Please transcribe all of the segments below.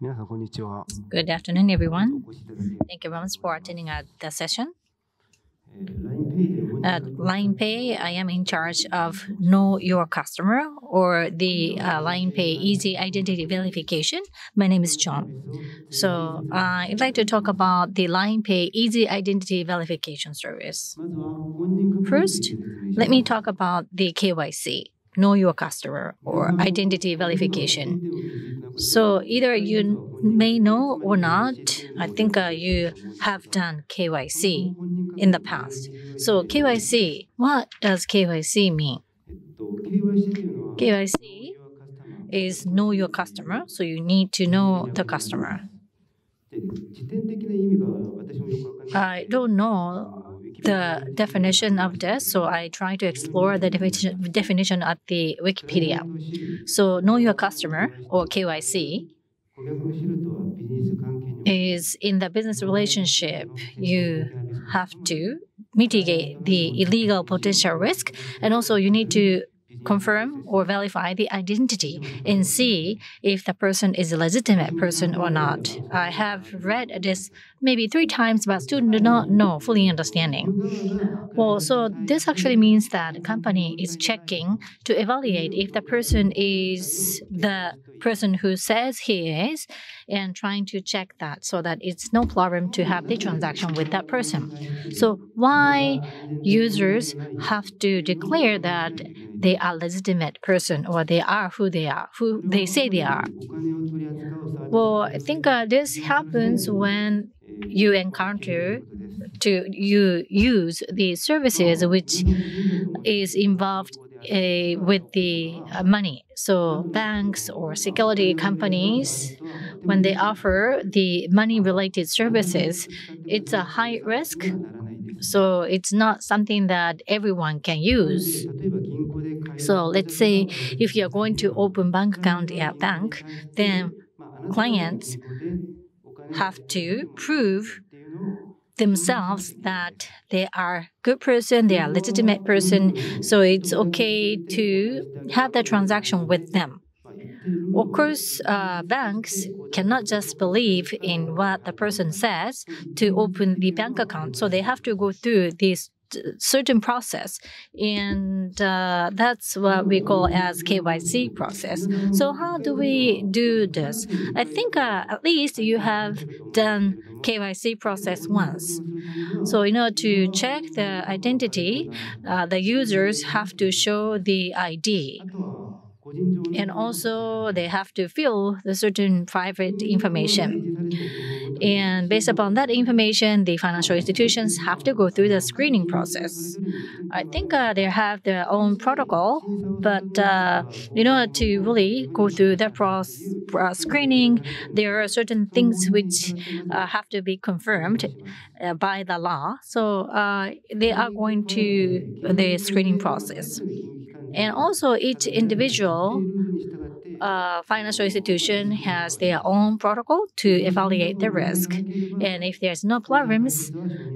Good afternoon, everyone. Thank you very much for attending the session. At LINE Pay, I am in charge of Know Your Customer or the LINE Pay Easy Identity Verification. My name is John. So I'd like to talk about the LINE Pay Easy Identity Verification service. First, let me talk about the KYC, Know Your Customer or Identity Verification. So either you may know or not, I think you have done KYC in the past. So KYC, what does KYC mean? KYC is know your customer, so you need to know the customer. I don't know the definition of this, so I try to explore the definition at the Wikipedia. So know your customer or KYC is in the business relationship, you have to mitigate the illegal potential risk, and also you need to confirm or verify the identity and see if the person is a legitimate person or not. I have read this maybe 3 times, but still do not know fully understanding. Well, so this actually means that the company is checking to evaluate if the person is the person who says he is and trying to check that so that it's no problem to have the transaction with that person. So why users have to declare that they are legitimate person or they are, who they say they are? Well, I think this happens when you encounter you use the services which is involved with the money. So banks or security companies, when they offer the money-related services, it's a high risk. So it's not something that everyone can use. So let's say if you're going to open bank account at bank, then clients have to prove themselves that they are good person, they are legitimate person, so it's okay to have the transaction with them. Of course, banks cannot just believe in what the person says to open the bank account, so they have to go through this certain process, and that's what we call as KYC process. So how do we do this? I think at least you have done KYC process once. So in order to check the identity, the users have to show the ID. And also they have to fill the certain private information. And based upon that information, the financial institutions have to go through the screening process. I think they have their own protocol, but in order to really go through the screening, there are certain things which have to be confirmed by the law. So they are going to the screening process. And also each individual financial institution has their own protocol to evaluate the risk. And if there's no problems,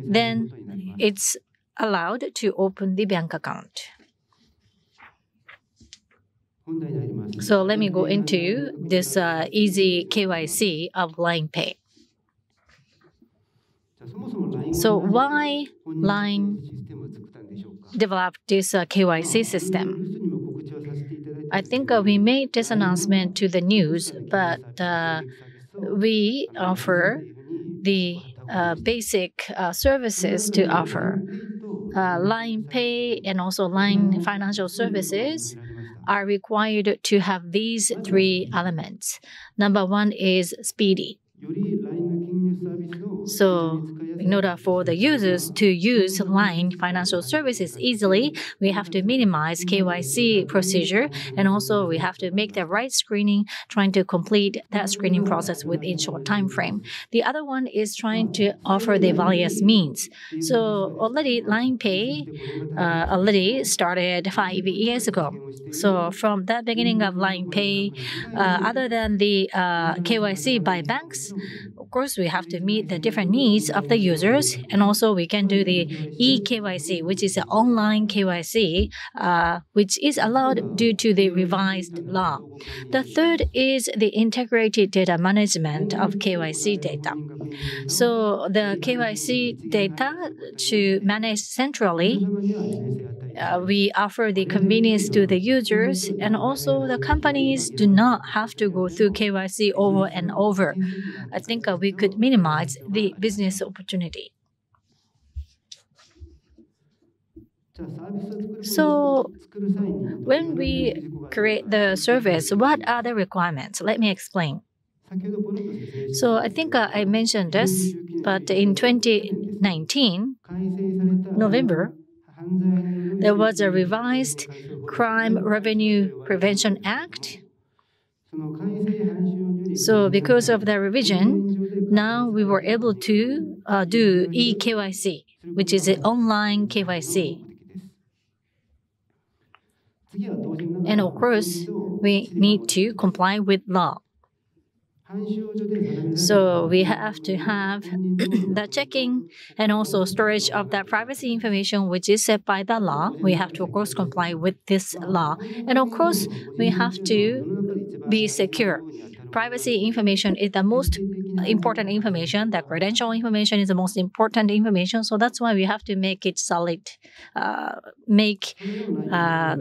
then it's allowed to open the bank account. So let me go into this easy KYC of LINE Pay. So why LINE developed this KYC system? I think we made this announcement to the news, but we offer the basic services to offer. LINE Pay and also LINE Financial Services are required to have these 3 elements. Number 1 is speedy. So in order for the users to use LINE Financial Services easily, we have to minimize KYC procedure, and also we have to make the right screening, trying to complete that screening process within short time frame. The other one is trying to offer the various means. So already LINE Pay already started 5 years ago. So from that beginning of LINE Pay, other than the KYC by banks, of course, we have to meet the different needs of the users. And also, we can do the eKYC, which is an online KYC, which is allowed due to the revised law. The third is the integrated data management of KYC data. So the KYC data to manage centrally, we offer the convenience to the users, and also the companies do not have to go through KYC over and over. I think we could minimize the business opportunity. So when we create the service, what are the requirements? Let me explain. So I think I mentioned this, but in 2019, November, there was a revised Crime Revenue Prevention Act. So because of the revision, now we were able to do eKYC, which is an online KYC. And of course, we need to comply with law. So we have to have the checking and also storage of that privacy information, which is set by the law. We have to, of course, comply with this law. And of course, we have to be secure. Privacy information is the most important information. The credential information is the most important information. So that's why we have to make it solid,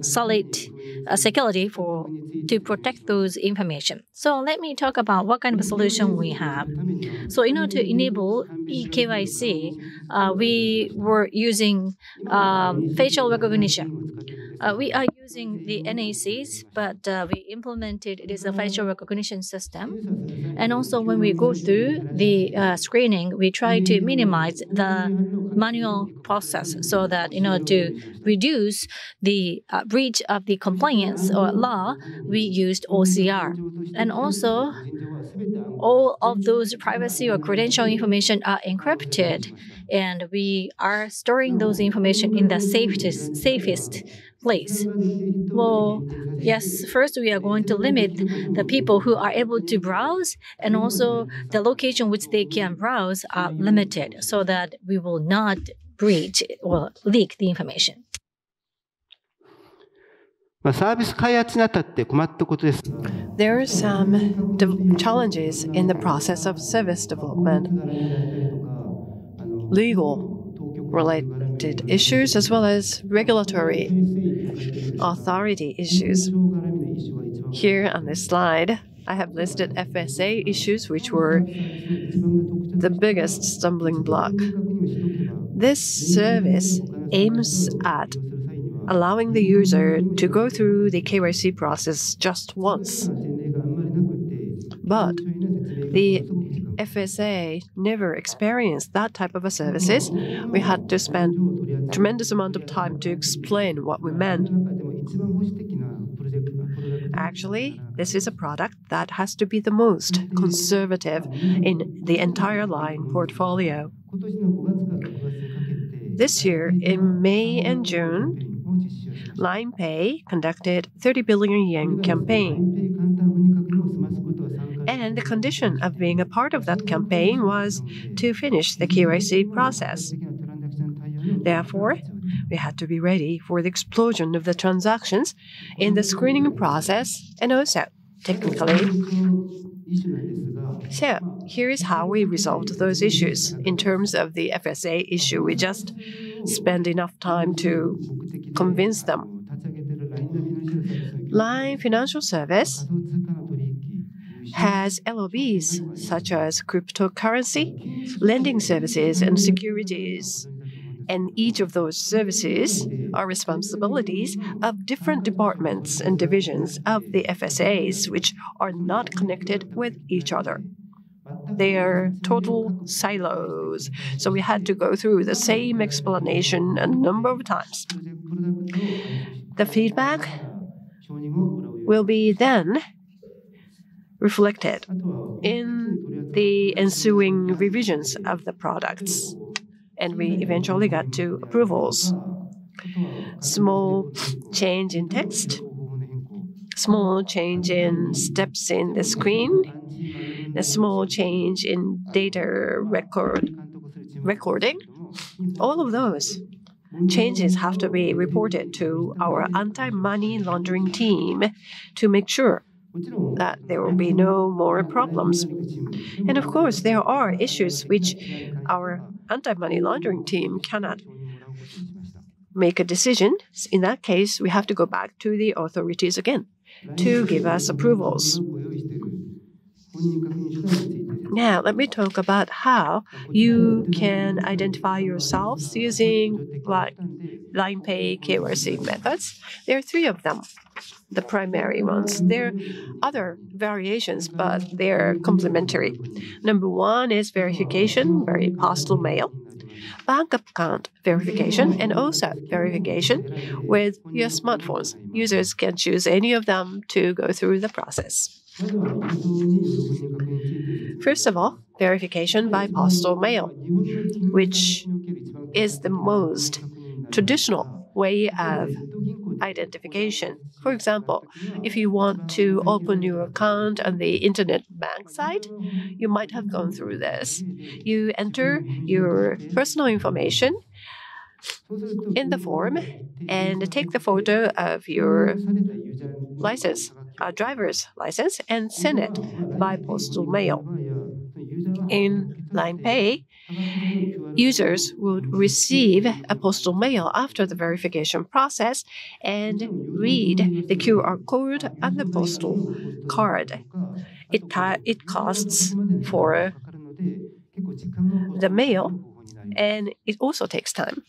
solid security to protect those information. So let me talk about what kind of a solution we have. So in order to enable eKYC, we were using facial recognition. We are using the NACs, but we implemented it as a facial recognition system. And also when we go through the screening, we try to minimize the manual process so that in order to reduce the breach of the compliance or law, we used OCR. And also, all of those privacy or credential information are encrypted, and we are storing those information in the safest place. Well, yes, first we are going to limit the people who are able to browse, and also the location which they can browse are limited so that we will not breach or leak the information. There are some challenges in the process of service development. Legal-related issues as well as regulatory authority issues. Here on this slide, I have listed FSA issues, which were the biggest stumbling block. This service aims at allowing the user to go through the KYC process just once. But the FSA never experienced that type of a services. We had to spend a tremendous amount of time to explain what we meant. Actually, this is a product that has to be the most conservative in the entire LINE portfolio. This year, in May and June, LINE Pay conducted 30 billion yen campaign. And the condition of being a part of that campaign was to finish the KYC process. Therefore, we had to be ready for the explosion of the transactions in the screening process and also technically. So, here is how we resolved those issues. In terms of the FSA issue, we just spent enough time to convince them. LINE Financial Service has LOBs such as cryptocurrency, lending services, and securities. And each of those services are responsibilities of different departments and divisions of the FSAs, which are not connected with each other. They are total silos, so we had to go through the same explanation a number of times. The feedback will be then reflected in the ensuing revisions of the products, and we eventually got to approvals. Small change in text, small change in steps in the screen, a small change in data recording, all of those changes have to be reported to our anti-money laundering team to make sure that there will be no more problems. And of course, there are issues which our anti-money laundering team cannot make a decision. In that case, we have to go back to the authorities again to give us approvals. Now, let me talk about how you can identify yourselves using LINE KYC methods. There are 3 of them, the primary ones. There are other variations, but they're complementary. Number 1 is verification by postal mail, bank account verification, and also verification with your smartphones. Users can choose any of them to go through the process. First of all, verification by postal mail, which is the most traditional way of identification. For example, if you want to open your account on the internet bank site, you might have gone through this. You enter your personal information in the form and take the photo of your license, driver's license, and send it by postal mail. In LINE Pay, users would receive a postal mail after the verification process and read the QR code on the postal card. It costs for the mail, and it also takes time.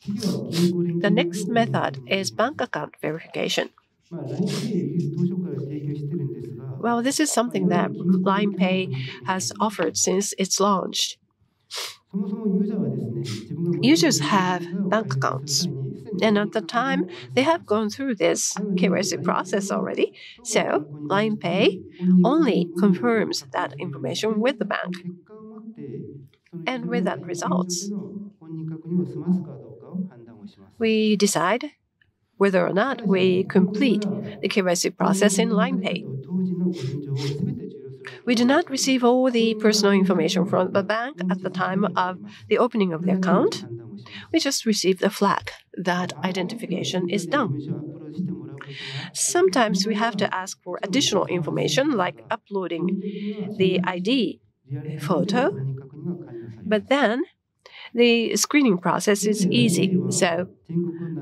The next method is bank account verification. Well, this is something that LINE Pay has offered since its launch. Users have bank accounts, and at the time, they have gone through this KYC process already. So, LINE Pay only confirms that information with the bank. And with that results, we decide whether or not we complete the KYC process in LINE Pay. We do not receive all the personal information from the bank at the time of the opening of the account. We just receive the flag that identification is done. Sometimes we have to ask for additional information like uploading the ID photo, but then the screening process is easy, so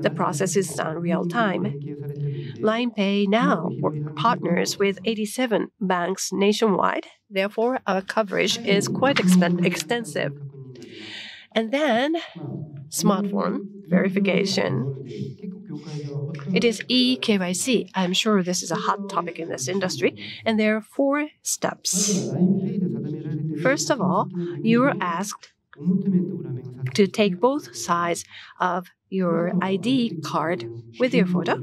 the process is done real time. LINE Pay now partners with 87 banks nationwide. Therefore, our coverage is quite extensive. And then, smartphone verification. It is eKYC. I'm sure this is a hot topic in this industry, and there are 4 steps. First of all, you are asked to take both sides of your ID card with your photo,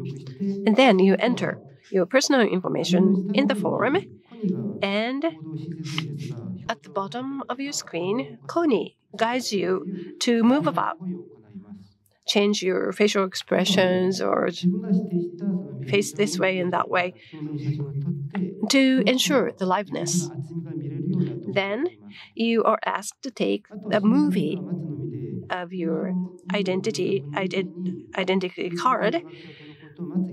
and then you enter your personal information in the form, and at the bottom of your screen, Kony guides you to move about, change your facial expressions or face this way and that way to ensure the liveness. Then you are asked to take a movie of your identity card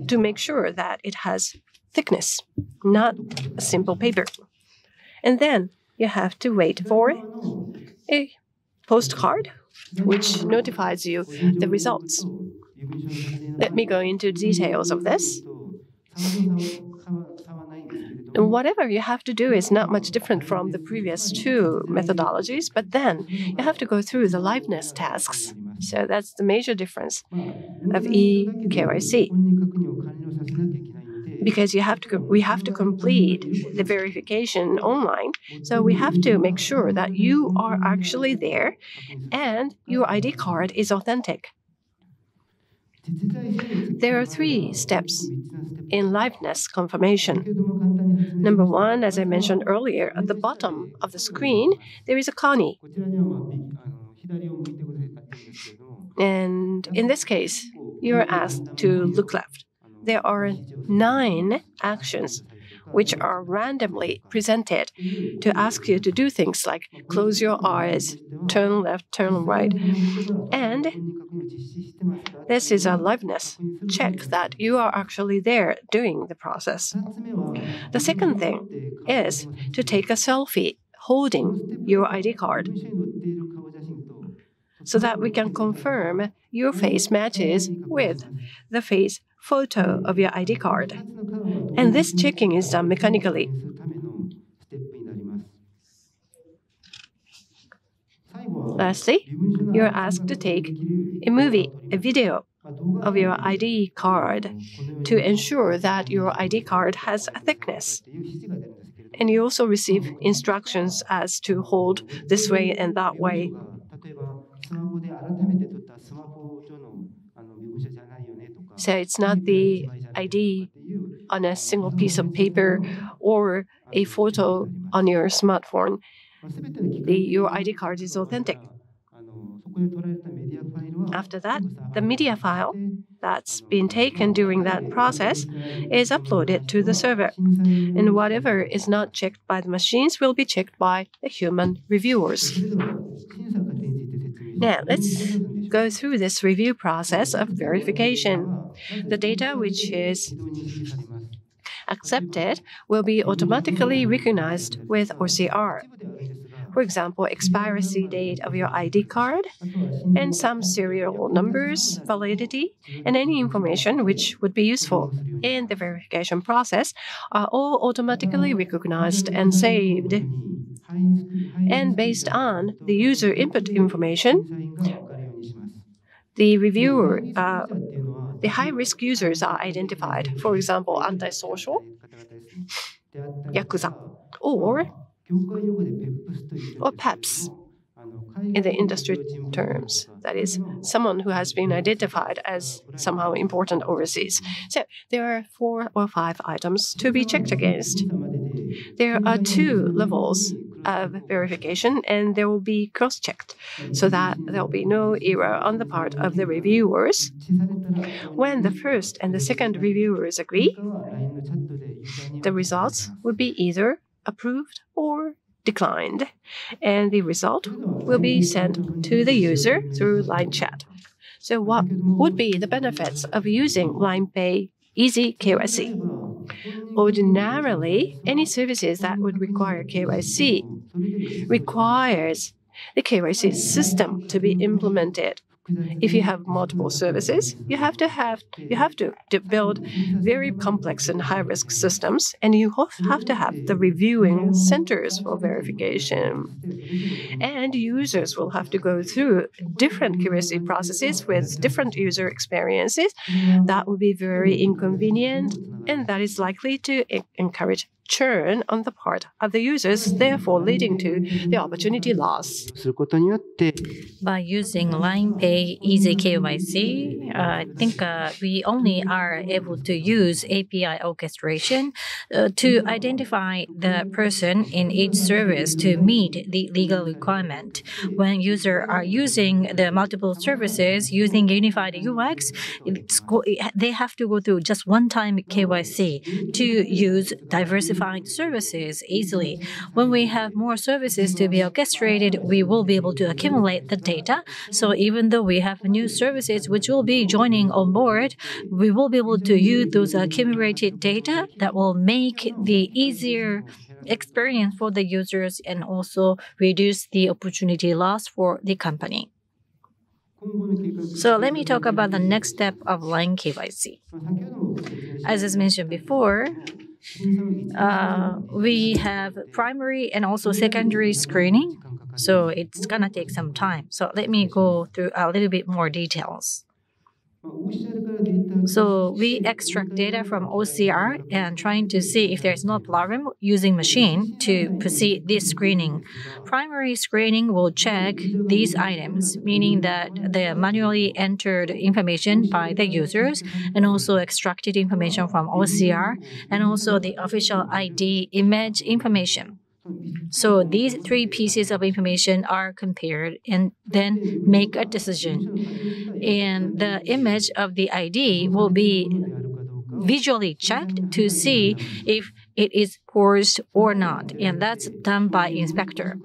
to make sure that it has thickness, not a simple paper. And then you have to wait for a postcard which notifies you the results. Let me go into details of this. Whatever you have to do is not much different from the previous 2 methodologies, but then you have to go through the liveness tasks. So that's the major difference of eKYC. Because we have to complete the verification online, so we have to make sure that you are actually there and your ID card is authentic. There are 3 steps in liveness confirmation. Number 1, as I mentioned earlier, at the bottom of the screen, there is a Kony. And in this case, you are asked to look left. There are 9 actions which are randomly presented to ask you to do things like close your eyes, turn left, turn right. And this is a liveness check that you are actually there doing the process. The second thing is to take a selfie holding your ID card so that we can confirm your face matches with the face photo of your ID card. And this checking is done mechanically. Lastly, you're asked to take a video of your ID card to ensure that your ID card has a thickness. And you also receive instructions as to hold this way and that way. So it's not the ID on a single piece of paper or a photo on your smartphone. Your ID card is authentic. After that, the media file that's been taken during that process is uploaded to the server. And whatever is not checked by the machines will be checked by the human reviewers. Now, let's go through this review process of verification. The data which is accepted will be automatically recognized with OCR. For example, expiry date of your ID card and some serial numbers, validity, and any information which would be useful in the verification process are all automatically recognized and saved. And based on the user input information, the reviewer, the high-risk users are identified. For example, antisocial, yakuza, or PEPs in the industry terms. That is, someone who has been identified as somehow important overseas. So there are 4 or 5 items to be checked against. There are 2 levels of verification, and they will be cross-checked so that there will be no error on the part of the reviewers. When the first and the second reviewers agree, the results would be either approved or declined, and the result will be sent to the user through LINE chat. So what would be the benefits of using LINE Pay Easy KYC? Ordinarily, any services that would require KYC requires the KYC system to be implemented. If you have multiple services, you have to build very complex and high-risk systems, and you have to have the reviewing centers for verification. And users will have to go through different KYC processes with different user experiences. That would be very inconvenient, and that is likely to encourage churn on the part of the users, therefore leading to the opportunity loss. By using LINE Pay Easy KYC, I think we only are able to use API orchestration to identify the person in each service to meet the legal requirement. When users are using the multiple services using unified UX, they have to go through just one-time KYC to use diversified services easily. When we have more services to be orchestrated, we will be able to accumulate the data. So even though we have new services which will be joining on board, we will be able to use those accumulated data that will make the easier experience for the users and also reduce the opportunity loss for the company. So let me talk about the next step of LINE KYC. As is mentioned before, we have primary and also secondary screening, so it's gonna take some time. So let me go through a little bit more details. So we extract data from OCR and trying to see if there's no problem using machine to proceed this screening. Primary screening will check these items, meaning that the manually entered information by the users and also extracted information from OCR and also the official ID image information. So these 3 pieces of information are compared and then make a decision. And the image of the ID will be visually checked to see if it is paused or not, and that's done by inspector.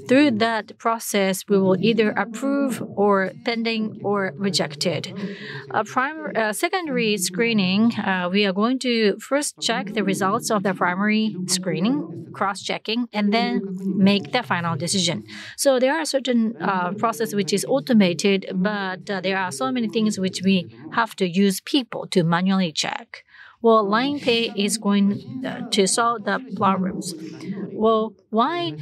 Through that process, we will either approve or pending or rejected. Secondary screening, we are going to first check the results of the primary screening, cross-checking, and then make the final decision. So there are certain process which is automated, but there are so many things which we have to use people to manually check. Well, LINE Pay is going to solve the problems. Well, why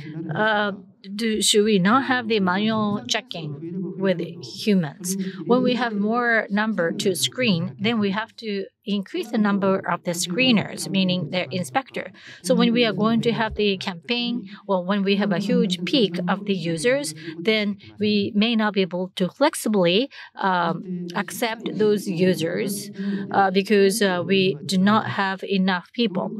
should we not have the manual checking with humans? When we have more number to screen, then we have to increase the number of the screeners, meaning their inspector. So when we are going to have the campaign, or when we have a huge peak of the users, then we may not be able to flexibly accept those users because we do not have enough people.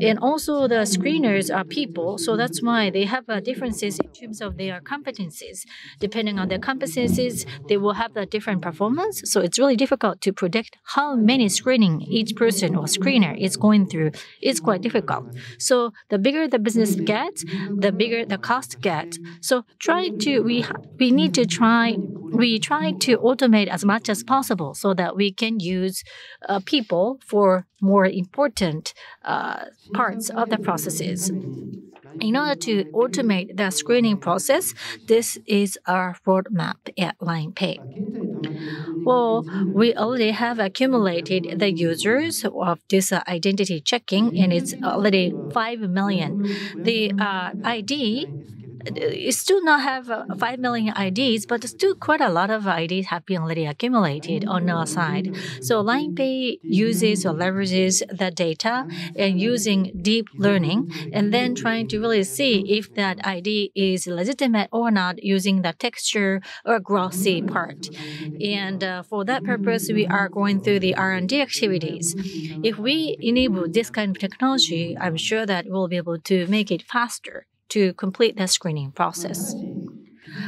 And also the screeners are people, so that's why they have differences in terms of their competencies. Depending on their competencies, they will have a different performance. So it's really difficult to predict how many screening each person or screener is going through. It's quite difficult. So the bigger the business gets, the bigger the cost gets. So we try to automate as much as possible so that we can use people for more important parts of the processes. In order to automate the screening process, this is our roadmap at LINE Pay. Well, we already have accumulated the users of this identity checking, and it's already 5 million. The ID is still not have 5 million IDs, but still quite a lot of IDs have been already accumulated on our side. So LINE Pay uses or leverages the data and using deep learning, and then trying to really see if that ID is legitimate or not using the texture or glossy part. And for that purpose, we are going through the R&D activities. If we enable this kind of technology, I'm sure that we'll be able to make it faster to complete the screening process.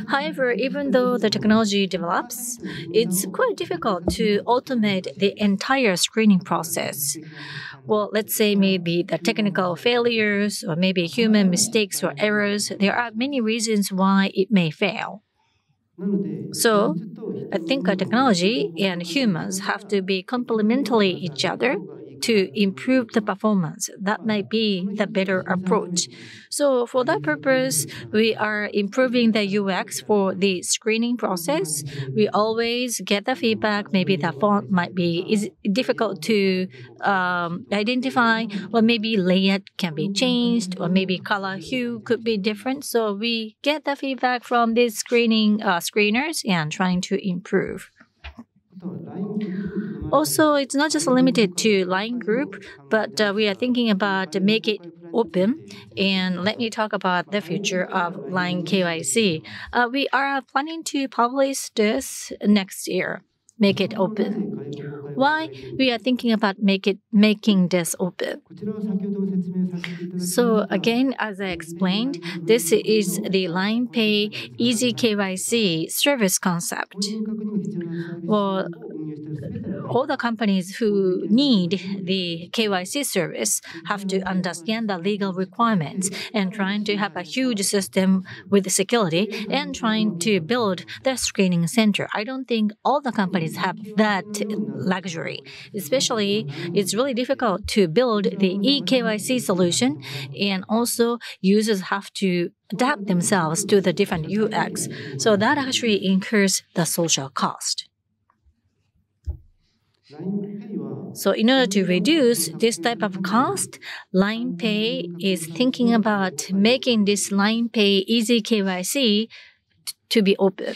However, even though the technology develops, it's quite difficult to automate the entire screening process. Well, let's say maybe the technical failures or maybe human mistakes or errors. There are many reasons why it may fail. So I think our technology and humans have to be complementary each other to improve the performance. That might be the better approach. So for that purpose, we are improving the UX for the screening process. We always get the feedback. Maybe the font might be difficult to identify, or maybe layout can be changed, or maybe color hue could be different. So we get the feedback from these screeners and trying to improve. Also, it's not just limited to LINE Group, but we are thinking about make it open. And let me talk about the future of LINE KYC. We are planning to publish this next year. Make it open. Why we are thinking about making this open? So again, as I explained, this is the LINE Pay Easy KYC service concept. Well, all the companies who need the KYC service have to understand the legal requirements and trying to have a huge system with security and trying to build the screening center. I don't think all the companies have that luxury. Especially, it's really difficult to build the eKYC solution, and also users have to adapt themselves to the different UX. So that actually incurs the social cost. So in order to reduce this type of cost, LINE Pay is thinking about making this LINE Pay Easy KYC to be open.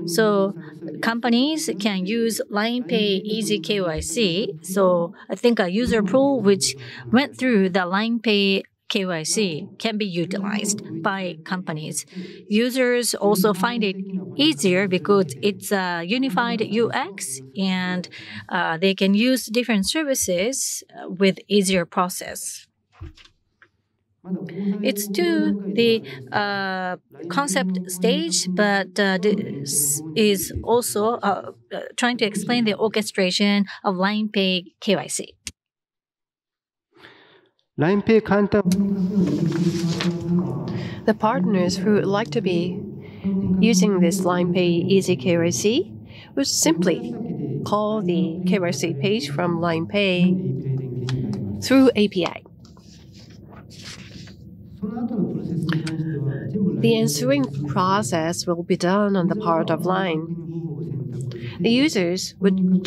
So companies can use LINE Pay Easy KYC. So I think a user pool which went through the LINE Pay KYC can be utilized by companies. Users also find it easier because it's a unified UX, and they can use different services with easier process. It's still the concept stage, but this is also trying to explain the orchestration of LINE Pay KYC. LINE Pay簡単 The partners who would like to be using this LINE Pay Easy KYC would simply call the KYC page from LINE Pay through API. The ensuing process will be done on the part of LINE. The users would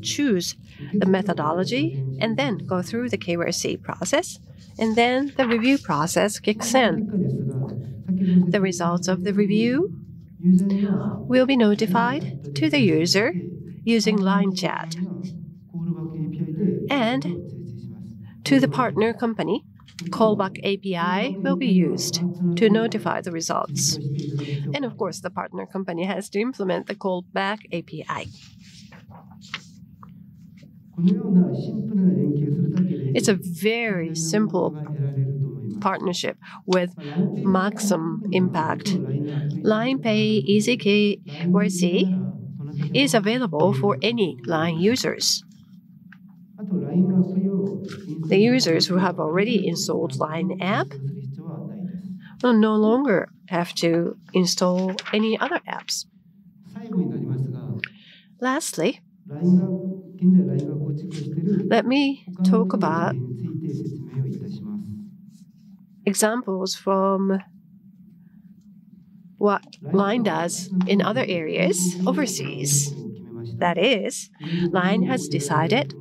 choose the methodology and then go through the KYC process, and then the review process kicks in. The results of the review will be notified to the user using LINE chat. And to the partner company, callback API will be used to notify the results. And of course, the partner company has to implement the callback API. It's a very simple partnership with maximum impact. LINE Pay Easy KYC is available for any LINE users. The users who have already installed LINE app will no longer have to install any other apps. Lastly, let me talk about examples from what LINE does in other areas overseas. That is, LINE has decided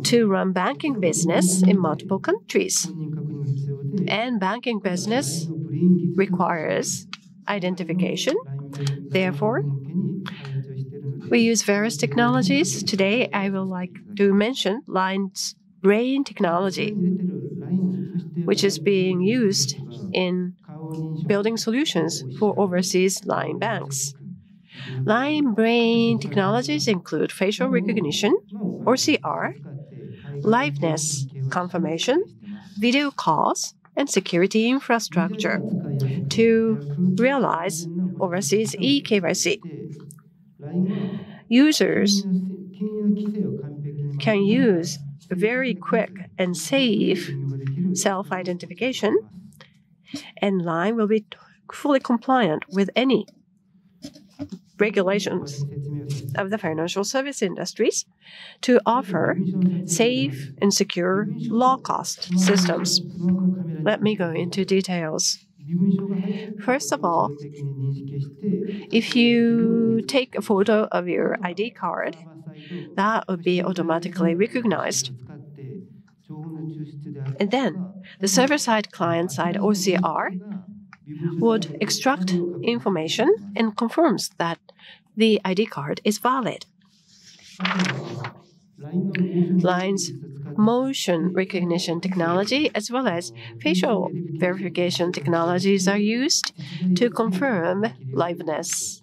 to run banking business in multiple countries. And banking business requires identification. Therefore, we use various technologies. Today, I would like to mention LINE's brain technology, which is being used in building solutions for overseas LINE banks. LINE brain technologies include facial recognition, or CR, liveness confirmation, video calls, and security infrastructure to realize overseas eKYC. Users can use very quick and safe self-identification, and LINE will be fully compliant with any regulations of the financial service industries to offer safe and secure low-cost systems. Let me go into details. First of all, if you take a photo of your ID card, that would be automatically recognized. And then the server-side, client-side OCR would extract information and confirms that the ID card is valid. LINE's motion recognition technology as well as facial verification technologies are used to confirm liveness.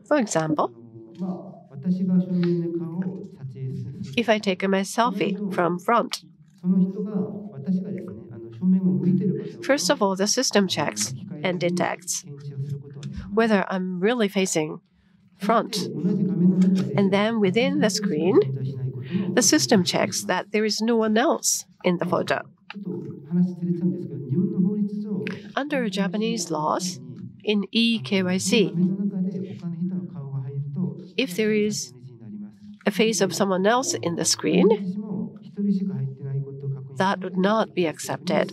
For example, if I take my selfie from front, first of all, the system checks and detects whether I'm really facing front. And then within the screen, the system checks that there is no one else in the photo. Under Japanese laws, in eKYC, if there is a face of someone else in the screen, that would not be accepted.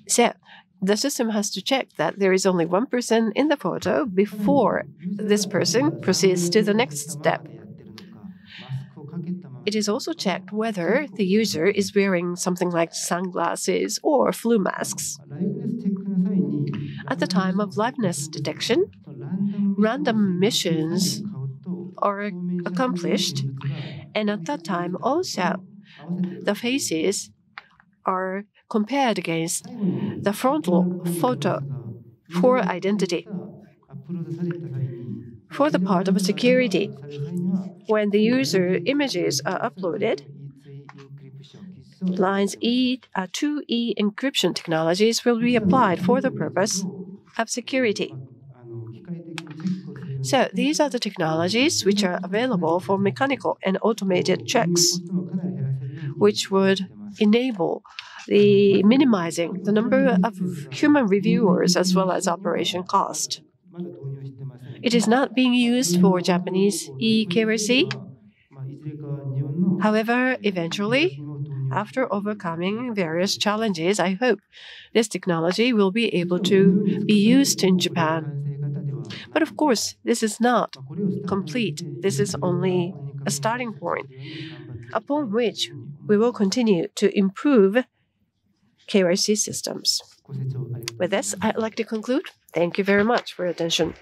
So the system has to check that there is only one person in the photo before this person proceeds to the next step. It is also checked whether the user is wearing something like sunglasses or flu masks. At the time of liveness detection, random missions are accomplished, and at that time also the faces are compared against the frontal photo for identity. For the part of security, when the user images are uploaded, LINE's 2E encryption technologies will be applied for the purpose of security. So these are the technologies which are available for mechanical and automated checks, which would enable the minimizing the number of human reviewers as well as operation cost. It is not being used for Japanese e-KYC. However, eventually, after overcoming various challenges, I hope this technology will be able to be used in Japan. But of course, this is not complete. This is only a starting point, upon which we will continue to improve KYC systems. With this, I'd like to conclude. Thank you very much for your attention.